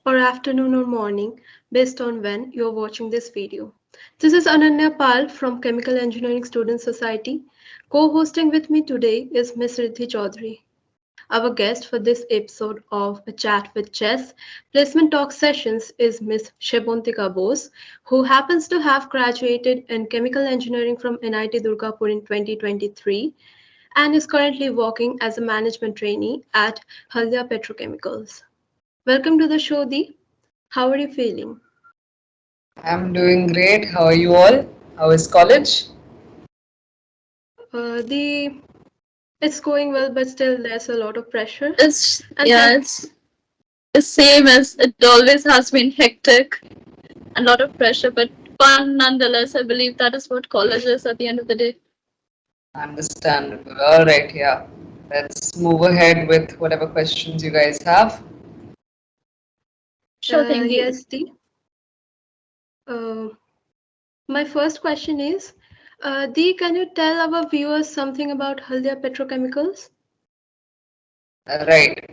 or afternoon or morning based on when you're watching this video. This is Ananya Pal from Chemical Engineering Student Society. Co-hosting with me today is Ms. Riddhi Chaudhary. Our guest for this episode of A Chat with Chess Placement Talk Sessions is Ms. Sebontika Bose, who happens to have graduated in Chemical Engineering from NIT Durgapur in 2023 and is currently working as a management trainee at Haldia Petrochemicals. Welcome to the show, Dee. How are you feeling? I'm doing great. How are you all? How is college? The It's going well, but still there's a lot of pressure. It's And yeah, thank it's the same as it always has been hectic, a lot of pressure, but fun nonetheless. I believe that is what college is at the end of the day. Understandable. All right, yeah. Let's move ahead with whatever questions you guys have. Sure thing, Dee. yes, Dee. Uh, my first question is, Dee, can you tell our viewers something about Haldia Petrochemicals? Right.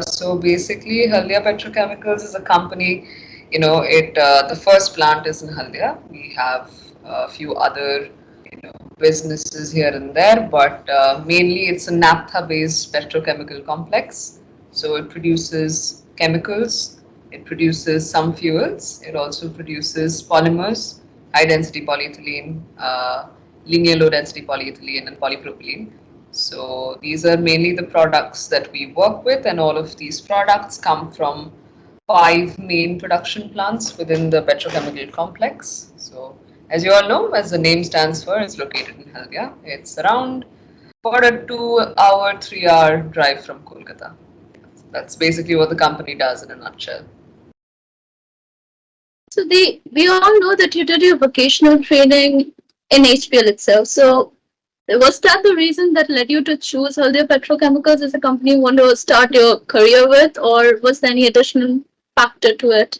So basically, Haldia Petrochemicals is a company. The first plant is in Haldia. We have a few other, businesses here and there, but mainly it's a naphtha-based petrochemical complex. So it produces chemicals. It produces some fuels. It also produces polymers, high-density polyethylene, linear low-density polyethylene, and polypropylene. So these are mainly the products that we work with, and all of these products come from five main production plants within the petrochemical complex. So as you all know, as the name stands for, it's located in Haldia. It's around about a 2 hour, 3 hour drive from Kolkata. That's basically what the company does in a nutshell. So we all know that you did your vocational training in HPL itself. So was that the reason that led you to choose Haldia Petrochemicals as a company you want to start your career with, or was there any additional factor to it?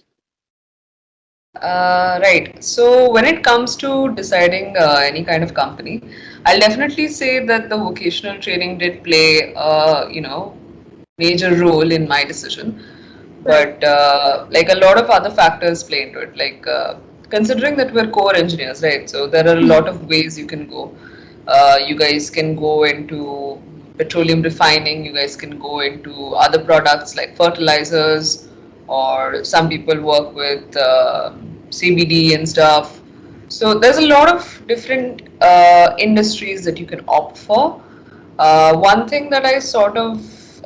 Right. So when it comes to deciding any kind of company, I'll definitely say that the vocational training did play, major role in my decision. Right. But like a lot of other factors play into it. Like considering that we're core engineers, right? So there are a lot of ways you can go. You guys can go into petroleum refining. You guys can go into other products like fertilizers, or some people work with CBD and stuff. So there's a lot of different industries that you can opt for. One thing that I sort of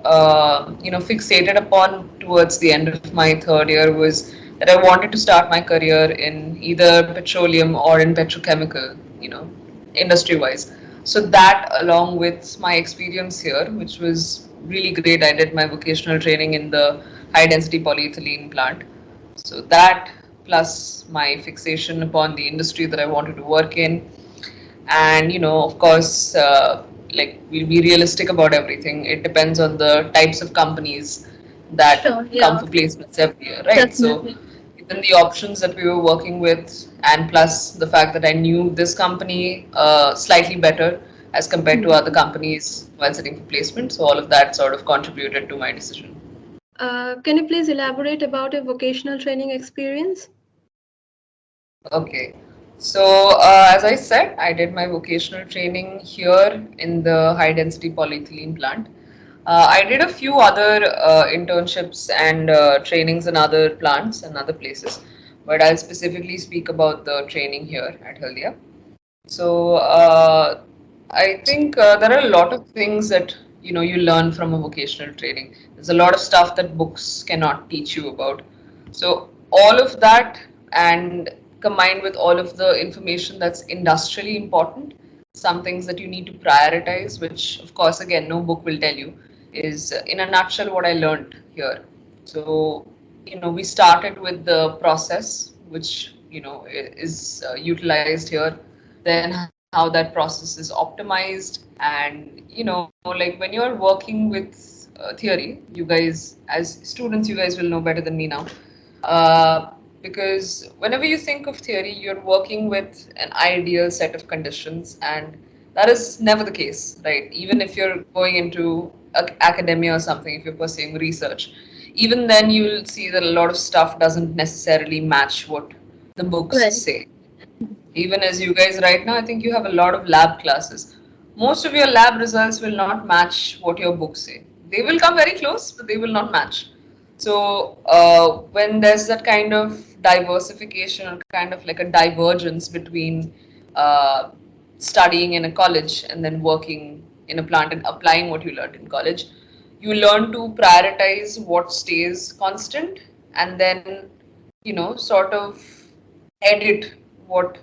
fixated upon towards the end of my third year was that I wanted to start my career in either petroleum or in petrochemical, industry wise. So that, along with my experience here, which was really great, I did my vocational training in the high density polyethylene plant. So that, plus my fixation upon the industry that I wanted to work in, and of course, like, we'll be realistic about everything. It depends on the types of companies that Sure, come yeah, for placements every year, right? So definitely. given the options that we were working with, and plus the fact that I knew this company slightly better as compared to other companies while sitting for placement, so all of that sort of contributed to my decision. Can you please elaborate about your vocational training experience? Okay. So, as I said, I did my vocational training here in the high density polyethylene plant. I did a few other internships and trainings in other plants and other places, but I'll specifically speak about the training here at Haldia. So, I think there are a lot of things that you learn from a vocational training. There's a lot of stuff that books cannot teach you about. So all of that, and combined with all of the information that's industrially important, some things that you need to prioritize, which of course again no book will tell you, is in a nutshell what I learned here. So we started with the process, which is utilized here, then how that process is optimized, and like when you're working with theory, you guys as students, you guys will know better than me now, because whenever you think of theory, you're working with an ideal set of conditions, and that is never the case, right? Even if you're going into academia or something, if you're pursuing research, even then you'll see that a lot of stuff doesn't necessarily match what the books Right. say. Even as you guys right now, I think you have a lot of lab classes. Most of your lab results will not match what your books say. They will come very close, but they will not match. So when there's that kind of diversification or kind of like a divergence between uh, studying in a college and then working in a plant and applying what you learned in college, you learn to prioritize what stays constant and then, sort of edit what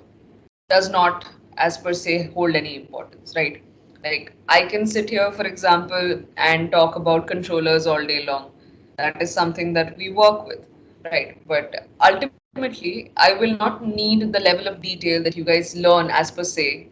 does not, as per se, hold any importance, right? Like, I can sit here, for example, and talk about controllers all day long. That is something that we work with, right? But ultimately, I will not need the level of detail that you guys learn as per se,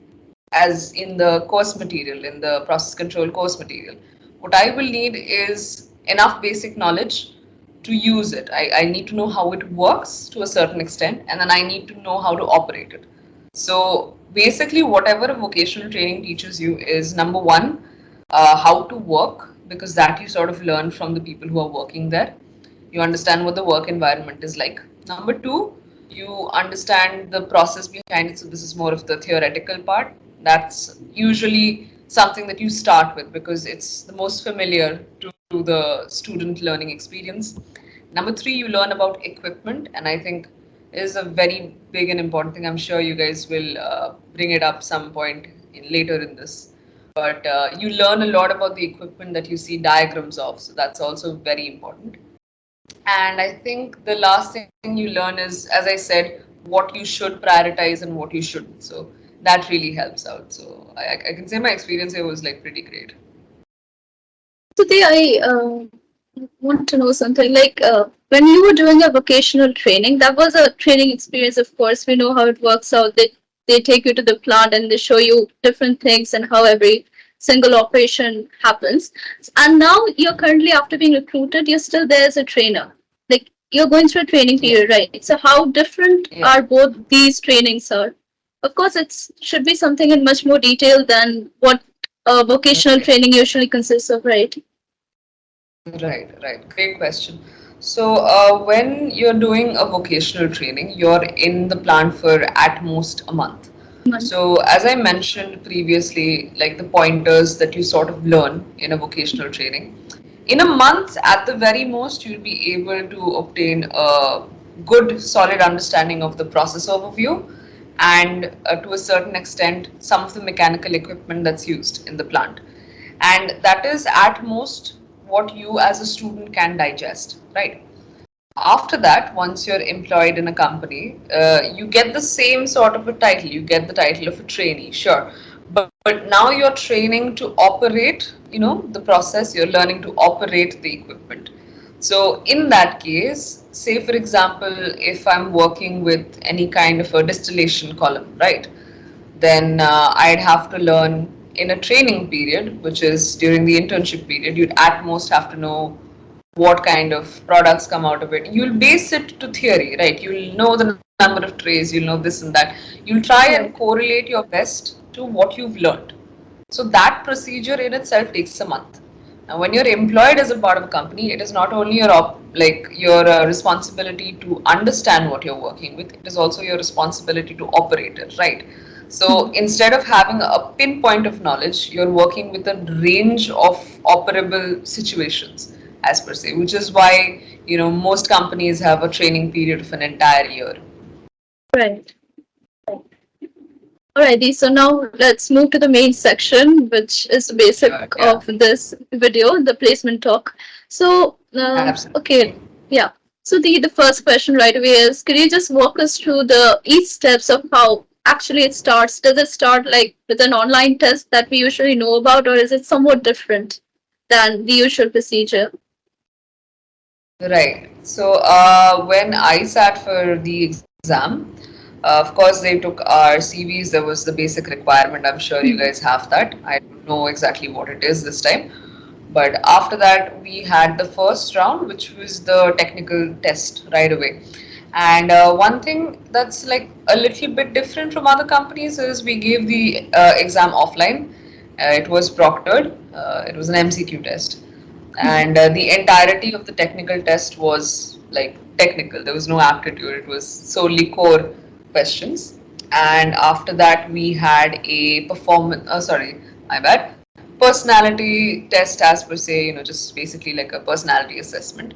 as in the course material, in the process control course material. What I will need is enough basic knowledge to use it. I need to know how it works to a certain extent, and then I need to know how to operate it. So basically, whatever a vocational training teaches you is number one, how to work, because that you sort of learn from the people who are working there. You understand what the work environment is like. Number two, you understand the process behind it. So this is more of the theoretical part. That's usually something that you start with because it's the most familiar to the student learning experience. Number three, you learn about equipment, and I think is a very big and important thing. I'm sure you guys will bring it up some point later in this. But you learn a lot about the equipment that you see diagrams of, so that's also very important. And I think the last thing you learn is, as I said, what you should prioritize and what you shouldn't. So that really helps out. So I can say my experience here was like pretty great. Today, I want to know something like when you were doing a vocational training, that was a training experience, of course. We know how it works out. They take you to the plant and they show you different things and how every single operation happens. And now you're currently, after being recruited, you're still there as a trainer. Like you're going through a training Yeah, period, right? So, how different yeah, are both these trainings are? Of course, it should be something in much more detail than what vocational right. training usually consists of, right? Right, right. Great question. So, when you're doing a vocational training, you're in the plant for at most a month. Month. So, as I mentioned previously, like the pointers that you sort of learn in a vocational training, in a month, at the very most, you'll be able to obtain a good, solid understanding of the process overview and to a certain extent, some of the mechanical equipment that's used in the plant. And that is at most what you as a student can digest, right? After that, once you're employed in a company, you get the same sort of a title. You get the title of a trainee, sure. But now you're training to operate, the process, you're learning to operate the equipment. So in that case, say for example, if I'm working with any kind of a distillation column, right? Then I'd have to learn in a training period, which is during the internship period, you'd at most have to know what kind of products come out of it. You'll base it to theory, right? You'll know the number of trays, you'll know this and that. You'll try and Right. correlate your best to what you've learned. So that procedure in itself takes a month. Now, when you're employed as a part of a company, it is not only your responsibility to understand what you're working with; it is also your responsibility to operate it, right? So instead of having a pinpoint of knowledge, you're working with a range of operable situations, as per se, which is why most companies have a training period of an entire year. Right. Alrighty, so now let's move to the main section, which is the basic Sure, of yeah, this video, the placement talk. So, absolutely. okay, yeah. So the first question right away is, could you just walk us through the each steps of how actually it starts? Does it start like with an online test that we usually know about, or is it somewhat different than the usual procedure? Right. So when I sat for the exam, of course they took our CVs. There was the basic requirement. I'm sure you guys have that. I don't know exactly what it is this time. But after that, we had the first round, which was the technical test right away. And one thing that's like a little bit different from other companies is we gave the exam offline. It was proctored. It was an MCQ test. and the entirety of the technical test was like technical. There was no aptitude. It was solely core questions. And after that, we had a performance. Sorry, my bad. Personality test, as per se. Just basically like a personality assessment.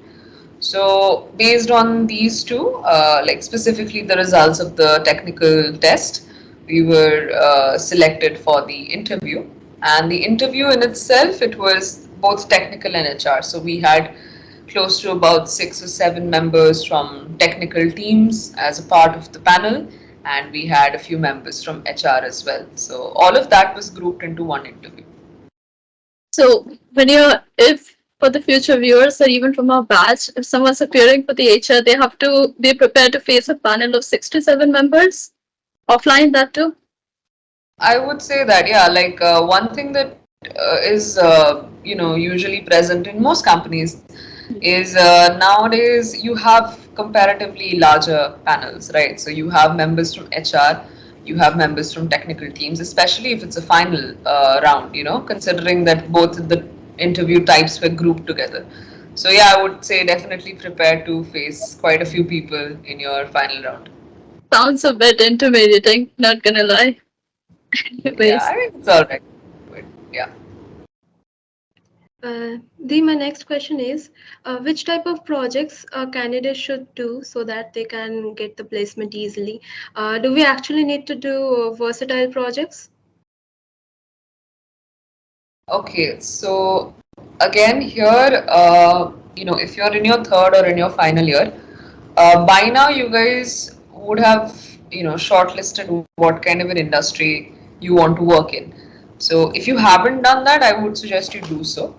So based on these two, like specifically the results of the technical test, we were selected for the interview. And the interview in itself, it was both technical and HR. So we had close to about 6 or 7 members from technical teams as a part of the panel, and we had a few members from HR as well. So all of that was grouped into one interview. So when you're, if for the future viewers or even from our batch, if someone's appearing for the HR, they have to be prepared to face a panel of 6 to 7 members offline. That too. I would say that, yeah, like one thing that is, usually present in most companies is nowadays you have comparatively larger panels, right? So you have members from HR, you have members from technical teams, especially if it's a final round, considering that both the interview types were grouped together. So yeah, I would say definitely prepare to face quite a few people in your final round. Sounds a bit intimidating. Not gonna lie. Yeah, Anyways. I mean, it's all right. But yeah. My next question is, which type of projects a candidate should do so that they can get the placement easily? Do we actually need to do versatile projects? Okay, so again here, if you're in your third or in your final year, by now you guys would have, shortlisted what kind of an industry you want to work in. So if you haven't done that, I would suggest you do so.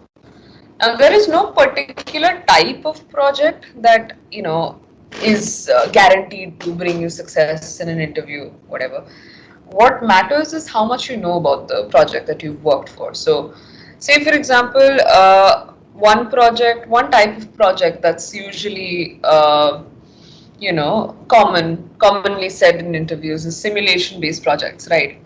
Now, there is no particular type of project that, is guaranteed to bring you success in an interview, whatever. What matters is how much you know about the project that you've worked for. So, say for example, one type of project that's usually, commonly said in interviews is simulation based projects, right?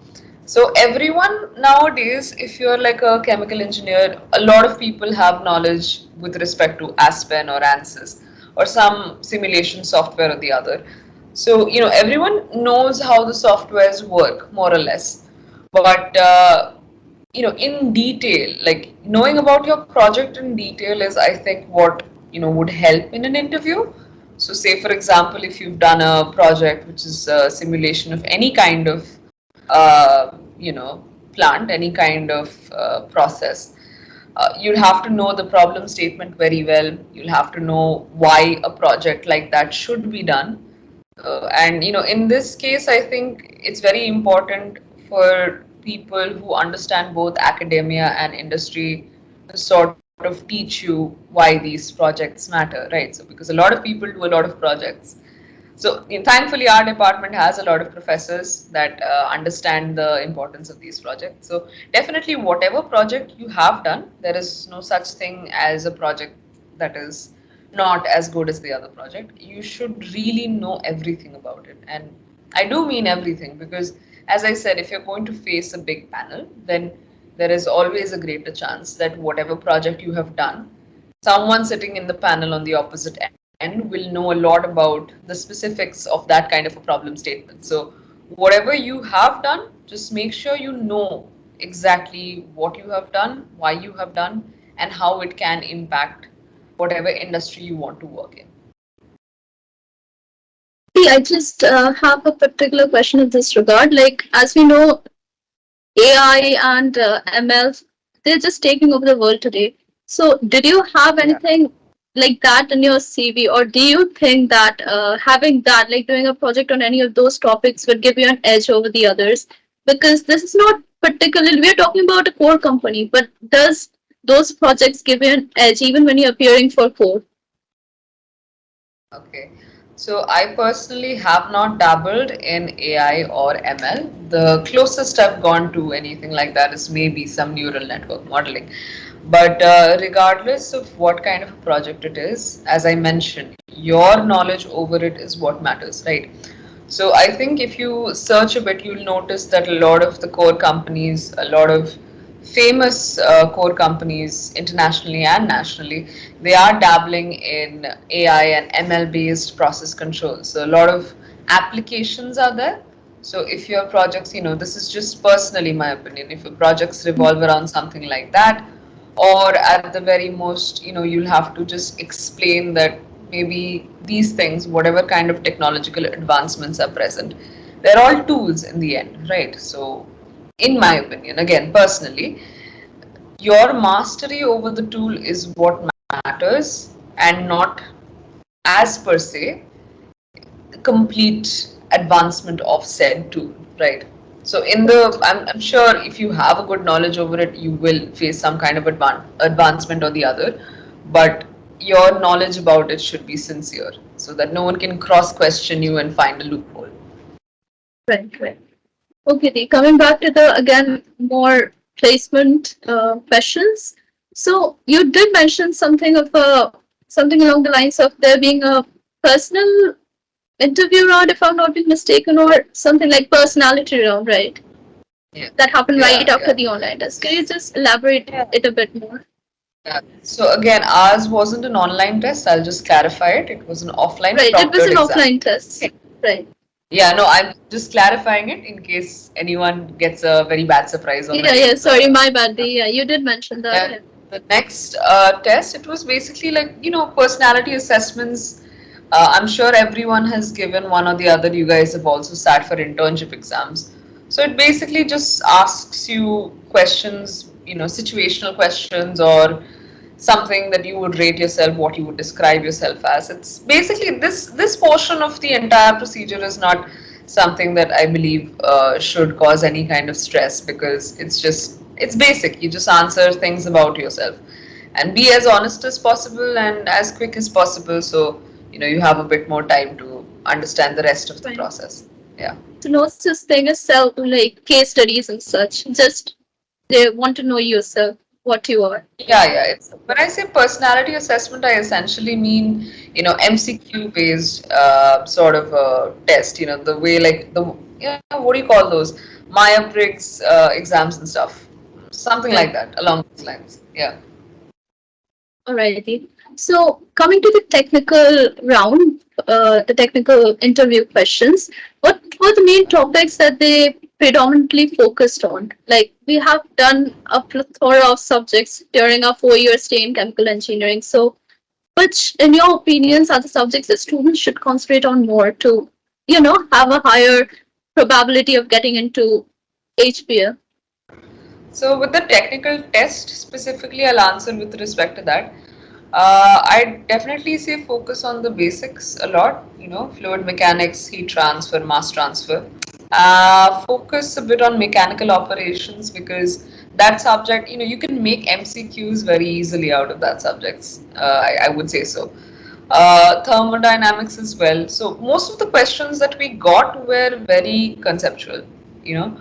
So everyone nowadays, if you're like a chemical engineer, a lot of people have knowledge with respect to Aspen or ANSYS or some simulation software or the other. So everyone knows how the softwares work more or less, but in detail, like knowing about your project in detail is, I think, what would help in an interview. So say for example, if you've done a project which is a simulation of any kind of plant, any kind of process, you'll have to know the problem statement very well. You'll have to know why a project like that should be done. And in this case, I think it's very important for people who understand both academia and industry to sort of teach you why these projects matter, right? So because a lot of people do a lot of projects, so thankfully, our department has a lot of professors that understand the importance of these projects. So definitely, whatever project you have done, there is no such thing as a project that is not as good as the other project. You should really know everything about it, and I do mean everything because, as I said, if you're going to face a big panel, then there is always a greater chance that whatever project you have done, someone sitting in the panel on the opposite end will know a lot about the specifics of that kind of a problem statement. So, whatever you have done, just make sure you know exactly what you have done, why you have done, and how it can impact whatever industry you want to work in. See, I just have a particular question in this regard. Like, as we know, AI and ML, they're just taking over the world today. So, did you have Yeah. anything like that in your CV, or do you think that having that, like doing a project on any of those topics, would give you an edge over the others? Because this is not particularly, we're talking about a core company, but does those projects give you an edge even when you're appearing for core? Okay. So I personally have not dabbled in AI or ML. The closest I've gone to anything like that is maybe some neural network modeling. But regardless of what kind of a project it is, as I mentioned, your knowledge over it is what matters, right? So I think if you search a bit, you'll notice that a lot of the core companies, a lot of famous core companies internationally and nationally, they are dabbling in AI and ML based process control. So a lot of applications are there. So if your projects, this is just personally my opinion, if your projects revolve around something like that, or at the very most, you'll have to just explain that maybe these things, whatever kind of technological advancements are present, they're all tools in the end, right? So in my opinion, again, personally, your mastery over the tool is what matters, and not as per se the complete advancement of said tool, right? So I'm sure if you have a good knowledge over it, you will face some kind of advancement or the other, but your knowledge about it should be sincere so that no one can cross question you and find a loophole. Right, right. Okay, Dee, coming back to the again more placement questions. So you did mention something of a something along the lines of there being a personal interview round, if I'm not being mistaken, or something like personality round, right? Yeah, That happened right yeah, after yeah. the online test. Can you just elaborate it a bit more? Yeah. So again, ours wasn't an online test. I'll just clarify it. It was an offline Right, it was proctored an exam. offline test. Right. Yeah, no, I'm just clarifying it in case anyone gets a very bad surprise on the Yeah, yeah. next. Sorry, my bad. Yeah, you did mention that. Yeah, the next test, it was basically like, personality assessments. I'm sure everyone has given one or the other. You guys have also sat for internship exams. So it basically just asks you questions, situational questions, or something that you would rate yourself, what you would describe yourself as. It's basically this portion of the entire procedure is not something that I believe should cause any kind of stress, because it's basic. You just answer things about yourself and be as honest as possible and as quick as possible, so you have a bit more time to understand the rest of the Right. process. Yeah. So no such thing as self like case studies and such. Just they want to know yourself, what you are. Yeah, yeah. It's when I say personality assessment, I essentially mean, MCQ based sort of test. The way like what do you call those? Myers-Briggs exams and stuff. Something like Right. that along those lines. Yeah. Alrighty. So coming to the technical round, the technical interview questions, what were the main topics that they predominantly focused on? Like we have done a plethora of subjects during our 4 year stay in chemical engineering. So which, in your opinions, are the subjects that students should concentrate on more to, have a higher probability of getting into HPL? So with the technical test specifically, I'll answer with respect to that. I definitely say focus on the basics a lot, fluid mechanics, heat transfer, mass transfer. Focus a bit on mechanical operations, because that subject, you can make MCQs very easily out of that subjects. I would say so. Thermodynamics as well. So most of the questions that we got were very conceptual, you know.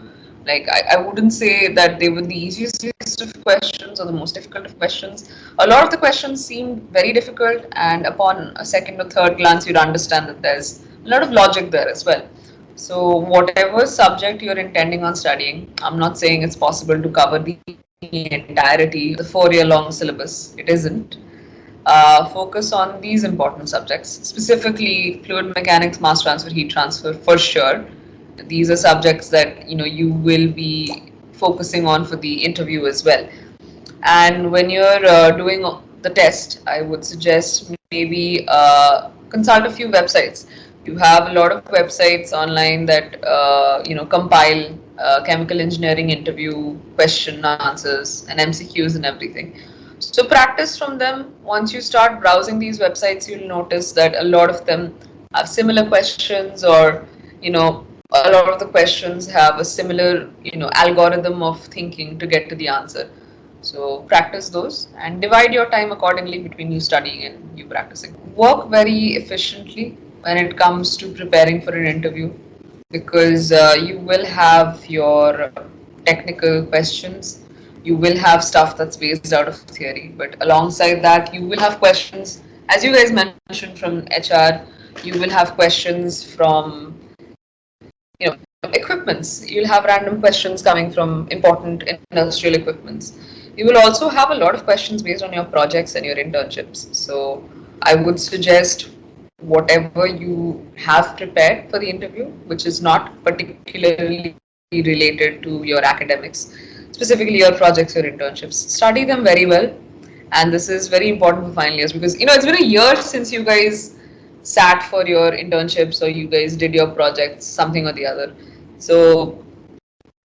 Like I wouldn't say that they were the easiest of questions or the most difficult of questions. A lot of the questions seemed very difficult, and upon a second or third glance, you'd understand that there's a lot of logic there as well. So whatever subject you're intending on studying, I'm not saying it's possible to cover the entirety of the 4 year long syllabus. It isn't. Focus on these important subjects, specifically fluid mechanics, mass transfer, heat transfer, for sure. These are subjects that you will be focusing on for the interview as well. And when you're doing the test, I would suggest maybe consult a few websites. You have a lot of websites online that compile chemical engineering interview question answers and MCQs and everything. So practice from them. Once you start browsing these websites, you'll notice that a lot of them have similar questions, or a lot of the questions have a similar algorithm of thinking to get to the answer. So practice those and divide your time accordingly between you studying and you practicing. Work very efficiently when it comes to preparing for an interview, because you will have your technical questions, you will have stuff that's based out of theory, but alongside that, you will have questions, as you guys mentioned, from HR. You will have questions from equipments. You'll have random questions coming from important industrial equipments. You will also have a lot of questions based on your projects and your internships. So I would suggest whatever you have prepared for the interview, which is not particularly related to your academics, specifically your projects, your internships, study them very well. And this is very important for final years because it's been a year since you guys sat for your internships or you guys did your projects, something or the other. So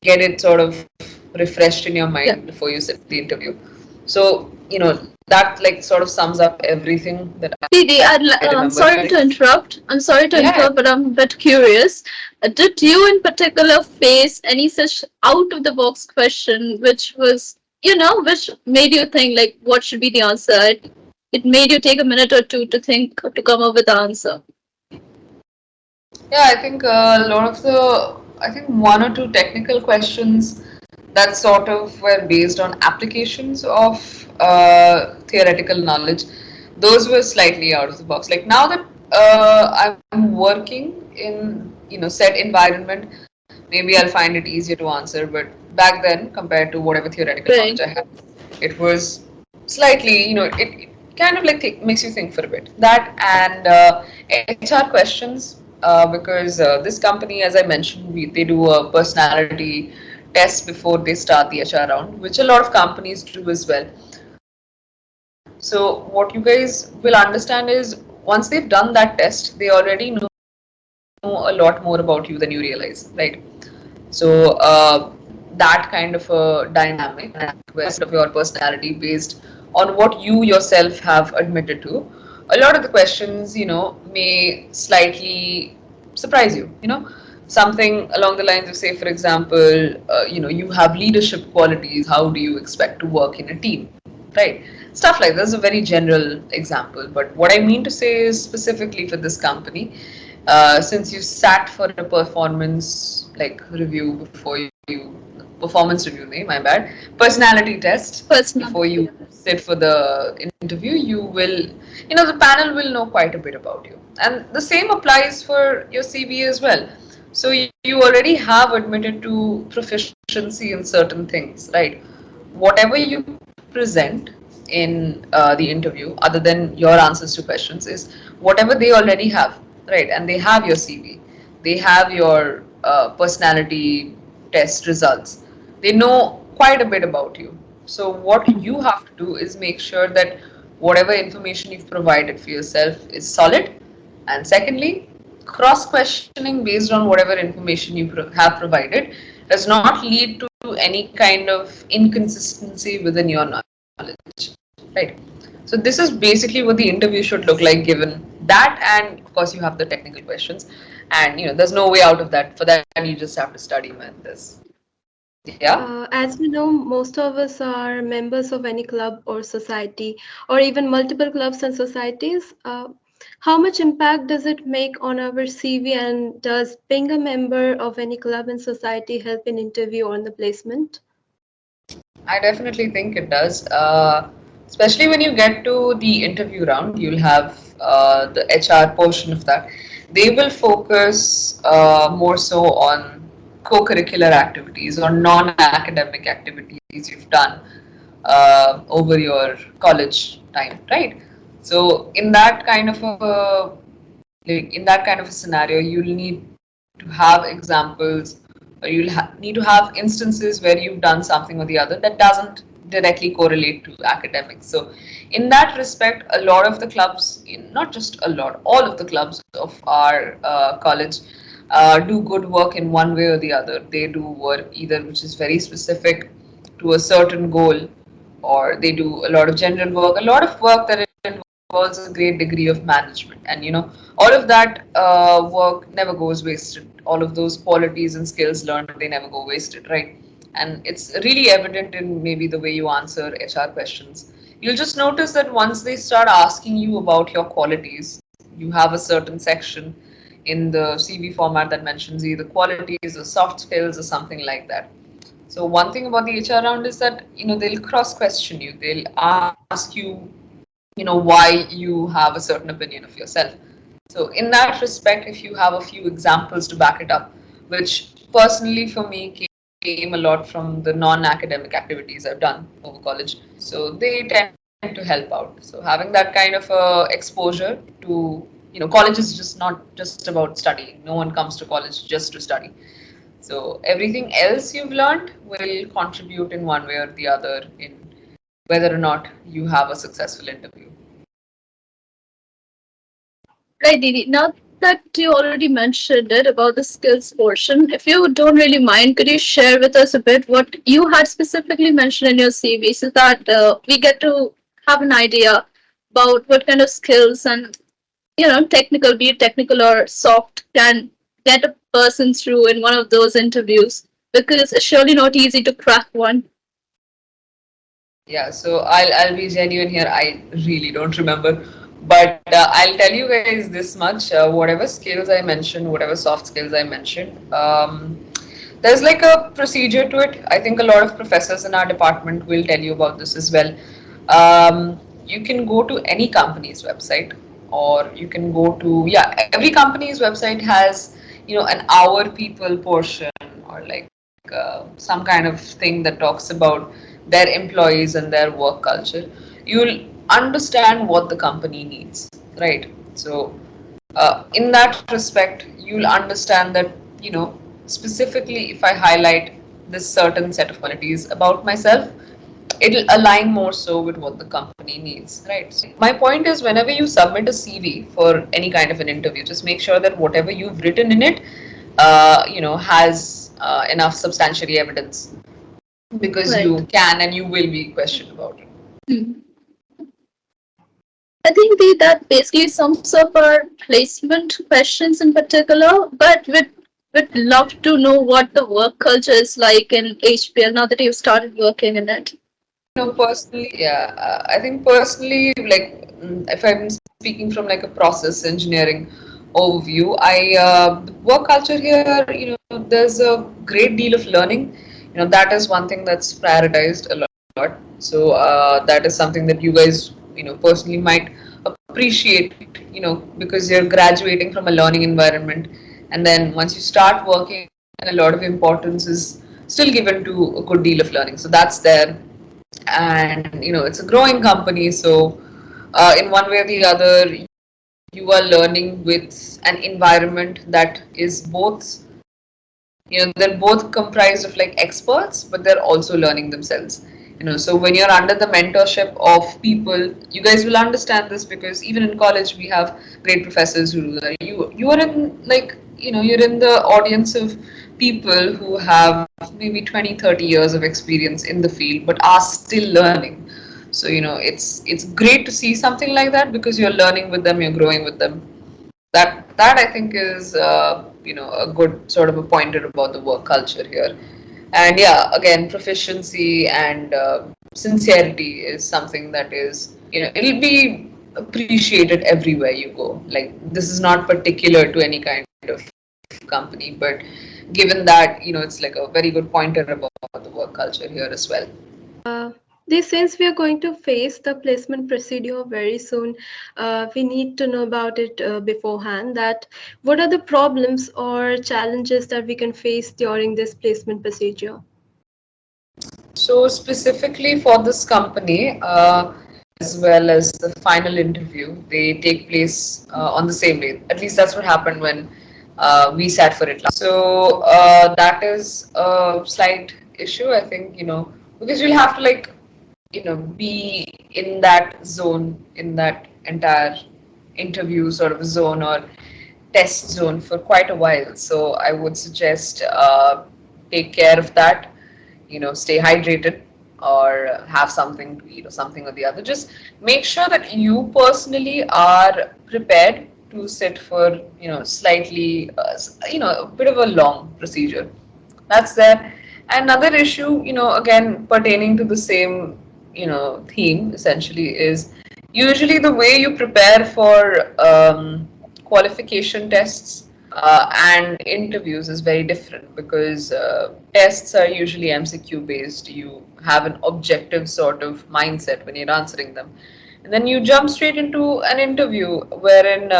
get it sort of refreshed in your mind Yeah. before you sit the interview. So that like sort of sums up everything that I Didi, remember hearing. I'm sorry to interrupt. I'm sorry to Yeah. interrupt, but I'm a bit curious. Did you in particular face any such out of the box question which was, which made you think like what should be the answer? It made you take a minute or two to think to come up with the answer. Yeah, I think a lot of I think one or two technical questions that sort of were based on applications of theoretical knowledge, those were slightly out of the box. Like now that I'm working in set environment, maybe I'll find it easier to answer. But back then, compared to whatever theoretical knowledge Right. I had, it was slightly it kind of like makes you think for a bit. That and HR questions because this company, as I mentioned, they do a personality test before they start the HR round, which a lot of companies do as well. So what you guys will understand is once they've done that test, they already know a lot more about you than you realize, right? So that kind of a dynamic of your personality based on what you yourself have admitted to. A lot of the questions, may slightly surprise you. Something along the lines of, say, for example, you have leadership qualities. How do you expect to work in a team? Right, stuff like that's a very general example, but what I mean to say is specifically for this company, since you sat for a performance like review before you performance review, my bad, personality test before Personal. you sit for the interview, you will, the panel will know quite a bit about you, and the same applies for your CV as well. So you already have admitted to proficiency in certain things, right? Whatever you present in the interview, other than your answers to questions, is whatever they already have, right? And they have your CV, they have your personality test results, they know quite a bit about you. So what you have to do is make sure that whatever information you've provided for yourself is solid, and secondly, cross questioning based on whatever information you have provided does not lead to any kind of inconsistency within your knowledge, right? So this is basically what the interview should look like, given that, and of course you have the technical questions, and there's no way out of that. For that, you just have to study this. Yeah. As we know, most of us are members of any club or society, or even multiple clubs and societies. How much impact does it make on our CV, and does being a member of any club and society help in interview or in the placement? I definitely think it does. Especially when you get to the interview round, you'll have the HR portion of that. They will focus more so on co-curricular activities or non-academic activities you've done over your college time, right? So in that kind of a scenario, you'll need to have examples, or need to have instances where you've done something or the other that doesn't directly correlate to academics. So in that respect, a lot of the clubs, not just a lot, all of the clubs of our college do good work in one way or the other. They do work either which is very specific to a certain goal, or they do a lot of general work, a lot of work that involves a great degree of management. And all of that work never goes wasted. All of those qualities and skills learned, they never go wasted, right? And it's really evident in maybe the way you answer HR questions. You'll just notice that once they start asking you about your qualities, you have a certain section in the CV format that mentions either qualities or soft skills or something like that. So one thing about the HR round is that they'll cross question you. They'll ask you why you have a certain opinion of yourself. So in that respect, if you have a few examples to back it up, which personally for me came a lot from the non-academic activities I've done over college. So they tend to help out. So having that kind of exposure to, college is just not just about studying. No one comes to college just to study. So everything else you've learned will contribute in one way or the other in whether or not you have a successful interview. Right, Didi. Now that you already mentioned it about the skills portion, if you don't really mind, could you share with us a bit what you had specifically mentioned in your CV so that we get to have an idea about what kind of skills and technical, be it technical or soft, can get a person through in one of those interviews? Because it's surely not easy to crack one. Yeah, so I'll be genuine here. I really don't remember, but I'll tell you guys this much. Whatever skills I mentioned, whatever soft skills I mentioned, there's like a procedure to it. I think a lot of professors in our department will tell you about this as well. You can go to any company's website, or you can go to, yeah, every company's website has, an our people portion, or like some kind of thing that talks about their employees and their work culture. You'll understand what the company needs, right? So in that respect, you'll understand that, specifically if I highlight this certain set of qualities about myself, it'll align more so with what the company needs, right? So my point is, whenever you submit a CV for any kind of an interview, just make sure that whatever you've written in it, has enough substantiary evidence, because Right. you can and you will be questioned about it. Hmm. I think that basically sums up our placement questions in particular, but would love to know what the work culture is like in HPL now that you've started working in it. Personally, yeah, I think personally, like, if I'm speaking from like a process engineering overview, the work culture here, there's a great deal of learning. That is one thing that's prioritized a lot. So that is something that you guys, personally might appreciate, because you're graduating from a learning environment, and then once you start working, a lot of importance is still given to a good deal of learning. So that's there. And it's a growing company, so in one way or the other, you are learning with an environment that is both, they're both comprised of like experts, but they're also learning themselves. So when you're under the mentorship of people, you guys will understand this, because even in college we have great professors who do that. You are in, like, you're in the audience of people who have maybe 20, 30 years of experience in the field but are still learning. So it's great to see something like that, because you're learning with them, you're growing with them. That I think is, a good sort of a pointer about the work culture here. And yeah, again, proficiency and sincerity is something that is, it'll be appreciated everywhere you go. Like, this is not particular to any kind of company, but given that, it's like a very good pointer about the work culture here as well. This, since we are going to face the placement procedure very soon, we need to know about it beforehand. That what are the problems or challenges that we can face during this placement procedure? So specifically for this company, as well as the final interview, they take place on the same day. At least that's what happened when we sat for it last. So that is a slight issue, I think, because you'll have to, like, be in that zone, in that entire interview sort of zone or test zone for quite a while. So I would suggest take care of that. Stay hydrated, or have something to eat, or something or the other. Just make sure that you personally are prepared to sit for, slightly, a bit of a long procedure. That's there. Another issue, again pertaining to the same, theme essentially, is usually the way you prepare for qualification tests and interviews is very different, because tests are usually MCQ based. You have an objective sort of mindset when you're answering them. And then you jump straight into an interview wherein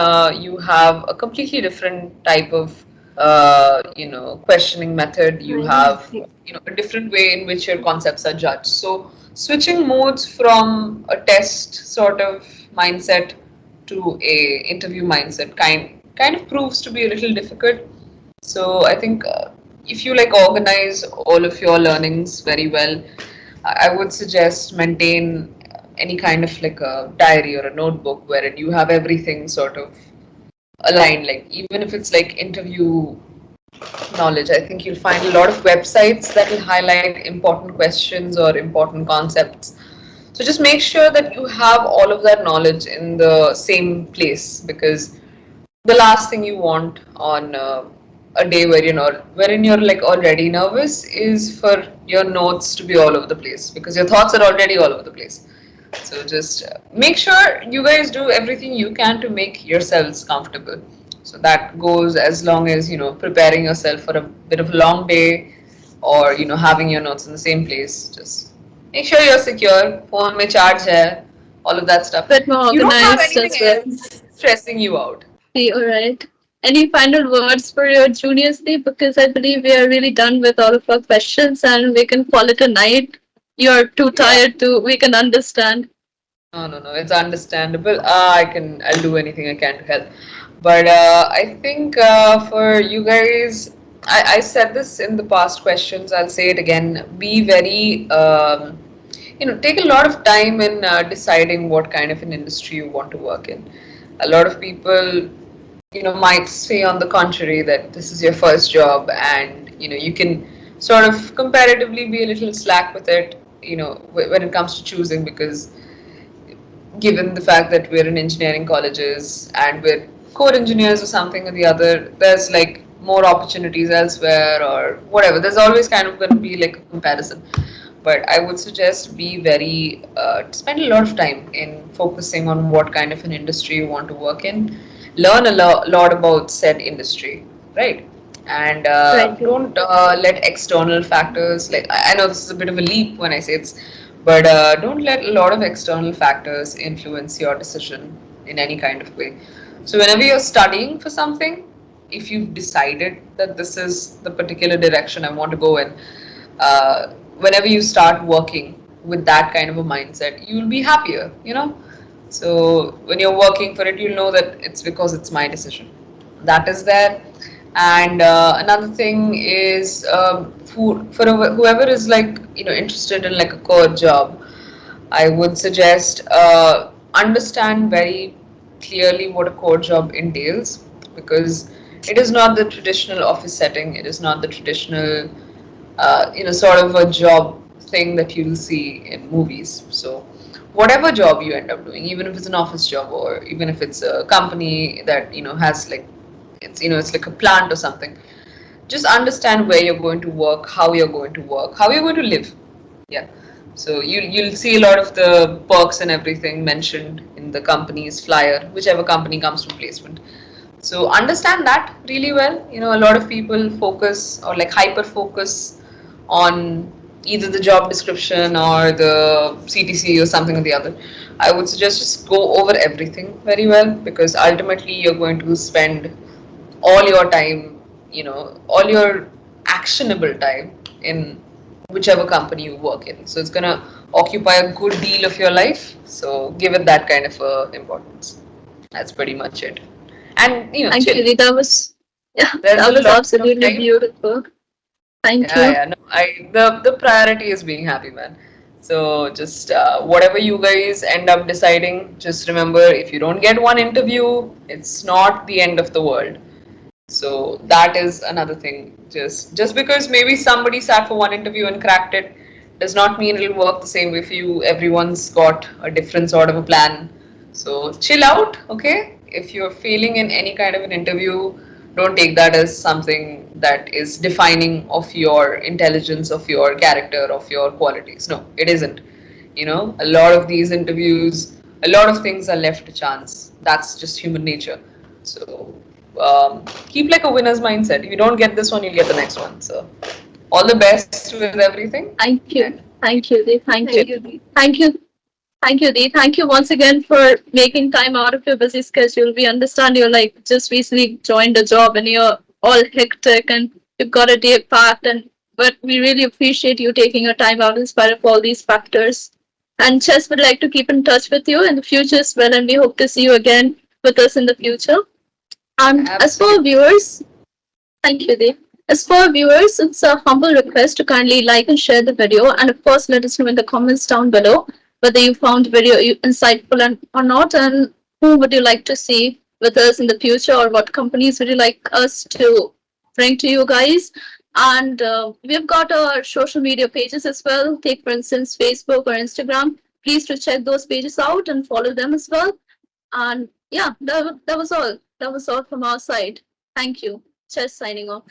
you have a completely different type of questioning method, you Right. have, a different way in which your concepts are judged. So switching modes from a test sort of mindset to a interview mindset kind of proves to be a little difficult. So I think if you like organize all of your learnings very well, I would suggest maintain any kind of like a diary or a notebook wherein you have everything sort of aligned. Like even if it's like interview knowledge, I think you'll find a lot of websites that will highlight important questions or important concepts. So just make sure that you have all of that knowledge in the same place, because the last thing you want on a day where wherein you're like already nervous is for your notes to be all over the place, because your thoughts are already all over the place. So just make sure you guys do everything you can to make yourselves comfortable. So that goes as long as preparing yourself for a bit of a long day, or having your notes in the same place. Just make sure you're secure. Phone mein charge hai, all of that stuff. Bit more You don't have organized anything as well. else stressing you out. All right. Any final words for your juniors, Deep? Because I believe we are really done with all of our questions and we can call it a night. You're too Yeah. tired to, we can understand. No, no, no. It's understandable. I'll do anything I can to help. But I think for you guys, I said this in the past questions. I'll say it again. Be very, take a lot of time in deciding what kind of an industry you want to work in. A lot of people, might say on the contrary that this is your first job, and you can sort of comparatively be a little slack with it, when it comes to choosing, because given the fact that we're in engineering colleges and we're core engineers or something or the other, there's like more opportunities elsewhere or whatever. There's always kind of going to be like a comparison. But I would suggest be very, spend a lot of time in focusing on what kind of an industry you want to work in. Learn a lot about said industry, right? And Right. don't let external factors, like I know this is a bit of a leap when I say it's, but don't let a lot of external factors influence your decision in any kind of way. So whenever you're studying for something, if you've decided that this is the particular direction I want to go in, whenever you start working with that kind of a mindset, you'll be happier. So when you're working for it, you'll know that it's because it's my decision. That is there. And another thing is, for whoever is like interested in like a core job, I would suggest understand very clearly what a core job entails, because it is not the traditional office setting. It is not the traditional sort of a job thing that you'll see in movies. So whatever job you end up doing, even if it's an office job or even if it's a company that has like, it's like a plant or something, just understand where you're going to work, how you're going to work, how you're going to live. Yeah. So you'll see a lot of the perks and everything mentioned in the company's flyer, whichever company comes from placement. So understand that really well. A lot of people focus or like hyper focus on either the job description or the CTC or something or the other. I would suggest just go over everything very well, because ultimately you're going to spend all your time, all your actionable time in whichever company you work in. So it's gonna occupy a good deal of your life. So give it that kind of importance. That's pretty much it. And Thank you, chill. Dee. That was, yeah, There's that a was lot of absolutely time. beautiful. Thank Yeah, you. yeah. No, the priority is being happy, man. So just whatever you guys end up deciding, just remember, if you don't get one interview, it's not the end of the world. So that is another thing. Just because maybe somebody sat for one interview and cracked it, does not mean it'll work the same way for you. Everyone's got a different sort of a plan. So chill out, okay? If you're failing in any kind of an interview, don't take that as something that is defining of your intelligence, of your character, of your qualities. No, it isn't. A lot of these interviews, a lot of things are left to chance. That's just human nature. So keep like a winner's mindset. If you don't get this one, you'll get the next one. So all the best with everything. Thank And you. Thank you, Dee. Thank you. Thank you, Deep. Thank you. Thank you, Dee. Thank you once again for making time out of your busy schedule. We understand you're like just recently joined a job and you're all hectic and you've got a day packed, and but we really appreciate you taking your time out in spite of all these factors. And Chess would like to keep in touch with you in the future as well, and we hope to see you again with us in the future. And as for Absolutely. viewers, thank you, Dev. As for viewers, it's a humble request to kindly like and share the video, and of course, let us know in the comments down below whether you found the video insightful or not, and who would you like to see with us in the future, or what companies would you like us to bring to you guys. And we've got our social media pages as well. Take, for instance, Facebook or Instagram. Please to check those pages out and follow them as well. And yeah, that was all. That was all from our side. Thank you. Just signing off.